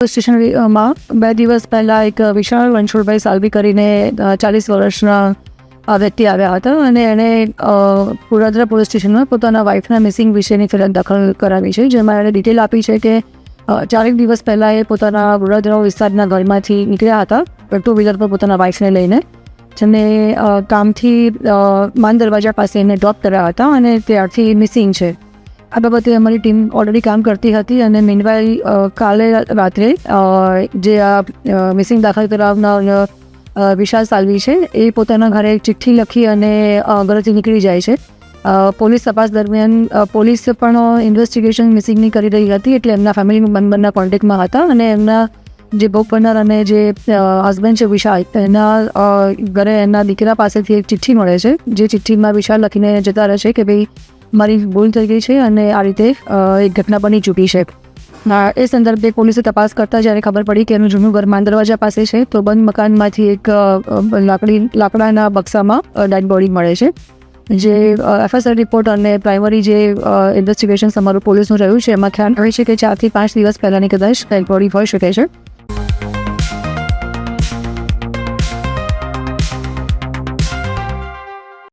સ્ટેશનમાં 2 દિવસ પહેલાં એક વિશાળ વંશોળભાઈ સાલવી કરીને 40 વર્ષના વ્યક્તિ આવ્યા હતા અને એણે પુરાદરા પોલીસ સ્ટેશનમાં પોતાના વાઇફના મિસિંગ વિશેની ફરિયાદ દાખલ કરાવી છે, જેમાં એણે ડિટેલ આપી છે કે 4 દિવસ પહેલાં એ પોતાના વડોદરા વિસ્તારના ઘરમાંથી નીકળ્યા હતા ટુ વ્હીલર પર પોતાના વાઇફને લઈને, જેમને કામથી માન દરવાજા પાસે એને ડ્રોપ કર્યા હતા અને ત્યારથી મિસિંગ છે. આ બાબતે અમારી ટીમ ઓલરેડી કામ કરતી હતી અને મીનવાઇલ કાલે રાત્રે જે આ મિસિંગ દાખલ કરાવનાર વિશાલ સાલવી છે એ પોતાના ઘરે એક ચિઠ્ઠી લખી અને ઘરેથી નીકળી જાય છે. પોલીસ તપાસ દરમિયાન પોલીસ પણ ઇન્વેસ્ટિગેશન મિસિંગની કરી રહી હતી, એટલે એમના ફેમિલી મેમ્બરના કોન્ટેક્ટમાં હતા અને એમના જે ભોગ બનનાર અને જે હસબન્ડ છે વિશાલ, એના ઘરે એના દીકરા પાસેથી એક ચિઠ્ઠી મળે છે, જે ચિઠ્ઠીમાં વિશાલ લખીને જતા રહે છે કે ભાઈ મારી ભૂલ થઈ ગઈ છે અને આ રીતે એક ઘટના બની ચૂકી છે. એ સંદર્ભે પોલીસે તપાસ કરતાં જ્યારે ખબર પડી કે એનું જૂનું ઘર માન દરવાજા પાસે છે, તો બંધ મકાનમાંથી એક લાકડાના બક્સામાં ડેડ બોડી મળે છે, જે FSR રિપોર્ટ અને પ્રાઇમરી જે ઇન્વેસ્ટિગેશન અમારું પોલીસનું રહ્યું છે એમાં ખ્યાલ આવે છે કે 4 થી 5 દિવસ પહેલાંની કદાચ ડેડ બોડી હોઈ શકે છે.